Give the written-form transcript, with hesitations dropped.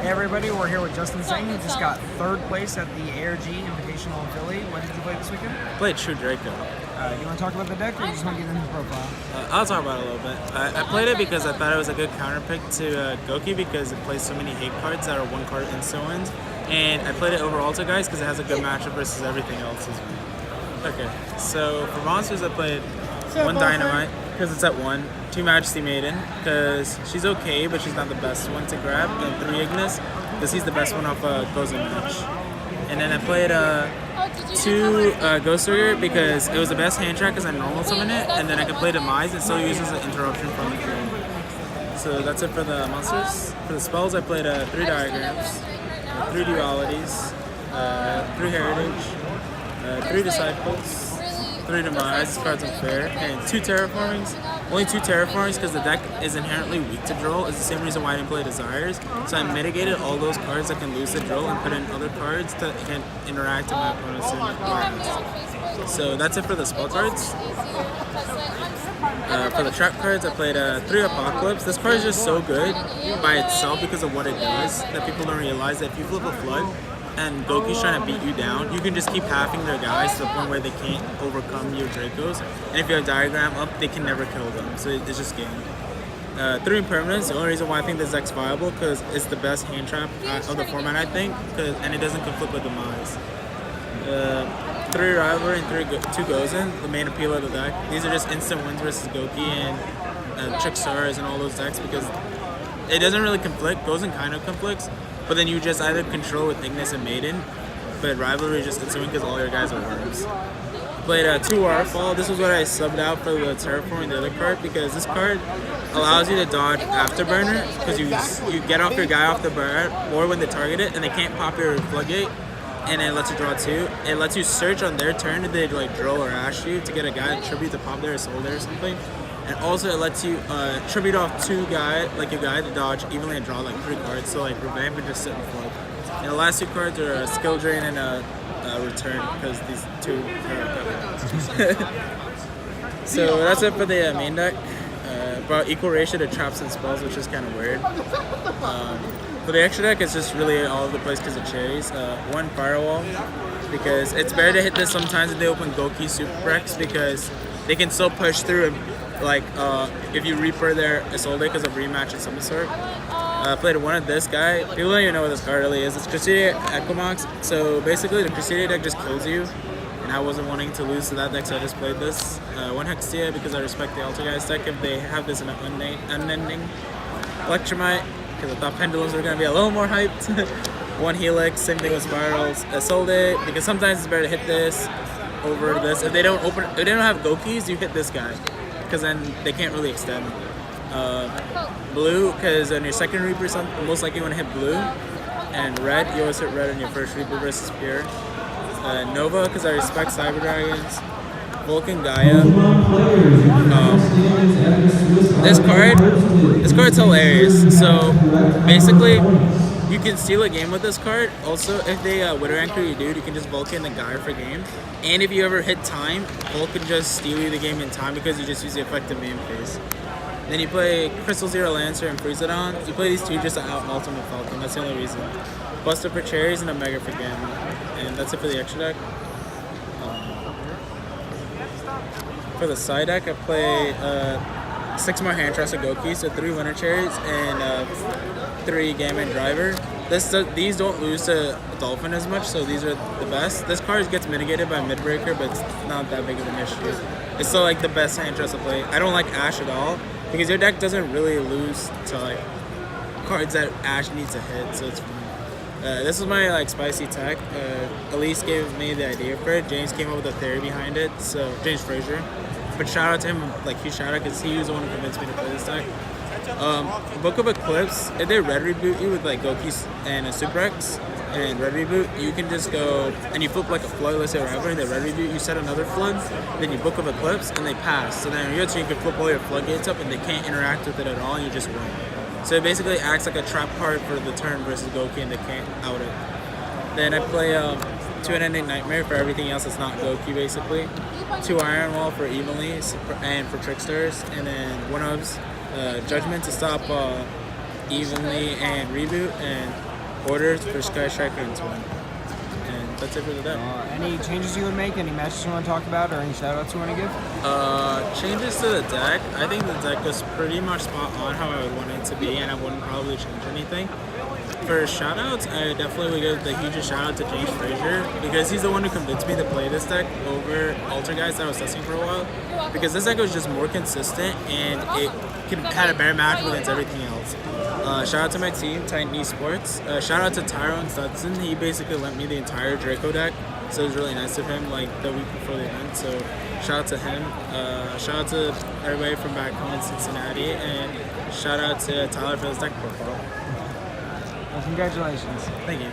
Hey everybody, we're here with Justin Singh, who just got 3rd place at the ARG Invitational in Philly. What did you play this weekend? I played True Draco. You want to talk about the deck, or you just want to get into the profile? I'll talk about it a little bit. I played it because I thought it was a good counter pick to Goki because it plays so many hate cards that are 1-card instant wins. And I played it over Alta Guys because it has a good matchup versus everything else. Okay, so for monsters I played 1 Dynamite because it's at 1, 2 Majesty Maiden because she's okay but she's not the best one to grab, and 3 Ignis because he's the best one off a Gozen match. And then I played 2 Ghost Rigger because it was the best hand track because I normal summon it, and then I can play Demise and still uses an interruption from the game. So that's it for the monsters. For the spells I played 3 Diagrams, 3 Dualities, 3 Heritage, 3 Disciples, 3 Demise, this card's unfair, and 2 Terraformings. Only 2 Terraformings because the deck is inherently weak to Drill. It's the same reason why I didn't play Desires. So I mitigated all those cards that can lose the Drill and put in other cards that can interact with my opponent's environments. So that's it for the spell cards. For the trap cards, I played 3 Apocalypse. This card is just so good by itself because of what it does that people don't realize that if you flip a Flood and Goki's trying to beat you down, you can just keep halving their guys to the point where they can't overcome your Dracos. And if you have Diagram up, they can never kill them. So it's just game. 3 Impermanence. The only reason why I think this deck's viable because it's the best hand trap of the format, I think, and it doesn't conflict with Demise. 3 Rivalry and 2 Gozen, the main appeal of the deck. These are just instant wins versus Goki and Trickstars and all those decks because it doesn't really conflict. Gozen kind of conflicts, but then you just either control with Ignis and Maiden, but Rivalry just instant win because all your guys are worms. Played 2 Waterfall. This was what I subbed out for the Terraforming the other card because this card allows you to dodge Afterburner because you get off your guy off the burn or when they target it and they can't pop your Floodgate. And it lets you draw 2. It lets you search on their turn if they like drill or ash you to get a guy tribute to pop there or soul there or something. And also it lets you tribute off 2 guy, like your guy to dodge evenly and draw like 3 cards. So like Revamp and just sit and flood. And the last 2 cards are a Skill Drain and a Return because these 2 are So that's it for the main deck. About equal ratio to traps and spells, which is kind of weird. For the extra deck, it's just really all over the place because of cherries. 1 Firewall, because it's better to hit this sometimes if they open Goki Super X because they can still push through and, like, if you Reaper their Isolde because of rematch and some sort. Played 1 of this guy. People don't even know what this card really is. It's Crusader Equimox. So basically the Crusader deck just kills you. And I wasn't wanting to lose to that deck, so I just played this. 1 Hextia because I respect the Alta Guys deck if they have this in an unending. Electromite, because I thought Pendulums were going to be a little more hyped. 1 Helix, same thing with Spirals. Isolde, because sometimes it's better to hit this over this. If they don't have Gokis, you hit this guy, because then they can't really extend. Blue, because on your second Reaper, most likely you want to hit blue. And red, you always hit red on your first Reaper versus Pure. Nova, because I respect Cyber Dragons. Vulcan Gaia. This card's hilarious. So basically, you can steal a game with this card. Also, if they Widow Anchor you dude, you can just Vulcan the Gaia for game. And if you ever hit time, Vulcan just steal you the game in time because you just use the effective main phase. Then you play Crystal Zero Lancer and Freezedon. You play these 2 just to out Ultimate Falcon. That's the only reason. Buster for Cherries and a Mega for Gamma. And that's it for the extra deck. For the side deck, I play 6 more hand traps of Goki, so 3 Winter Cherries and 3 Gamma and Driver. These don't lose to Dolphin as much, so these are the best. This card gets mitigated by Midbreaker, but it's not that big of an issue. It's still like the best hand traps to play. I don't like Ash at all because your deck doesn't really lose to like cards that Ash needs to hit, so it's fine. This is my like spicy tech. Elise gave me the idea for it. James came up with the theory behind it. So James Frazier. But shout out to him, like huge shout out because he was the one who convinced me to play this deck. Book of Eclipse. If they red reboot you with like Goki and a Super X and red reboot, you can just go and you flip like a flood, let's say whatever, and they red reboot, you set another flood, then you Book of Eclipse and they pass. So then your turn you can flip all your floodgates up and they can't interact with it at all and you just win. So it basically acts like a trap card for the turn versus Goki and they can't out it. Then I play 2 Unending Nightmare for everything else that's not Goki basically. 2 Iron Wall for Evenly and for Trickstars. And then 1 Judgment to stop Evenly and Reboot. And orders for Sky Striker and Twin. And that's it for the deck. Any changes you would make? Any matches you want to talk about, or any shoutouts you want to give? Changes to the deck. I think the deck was pretty much spot on how I would want it to be, and I wouldn't probably change anything. For shoutouts, I definitely would give the hugest shoutout to James Frazier, because he's the one who convinced me to play this deck over Altergeist that I was testing for a while. Because this deck was just more consistent, and it had a better match against everything else. Shout out to my team, Titan Esports. Shout out to Tyrone Studson. He basically lent me the entire Draco deck, so it was really nice of him, like the week before the event. So shout out to him. Shout out to everybody from back home in Cincinnati, and shout out to Tyler for his deck profile. Well, congratulations. Thank you.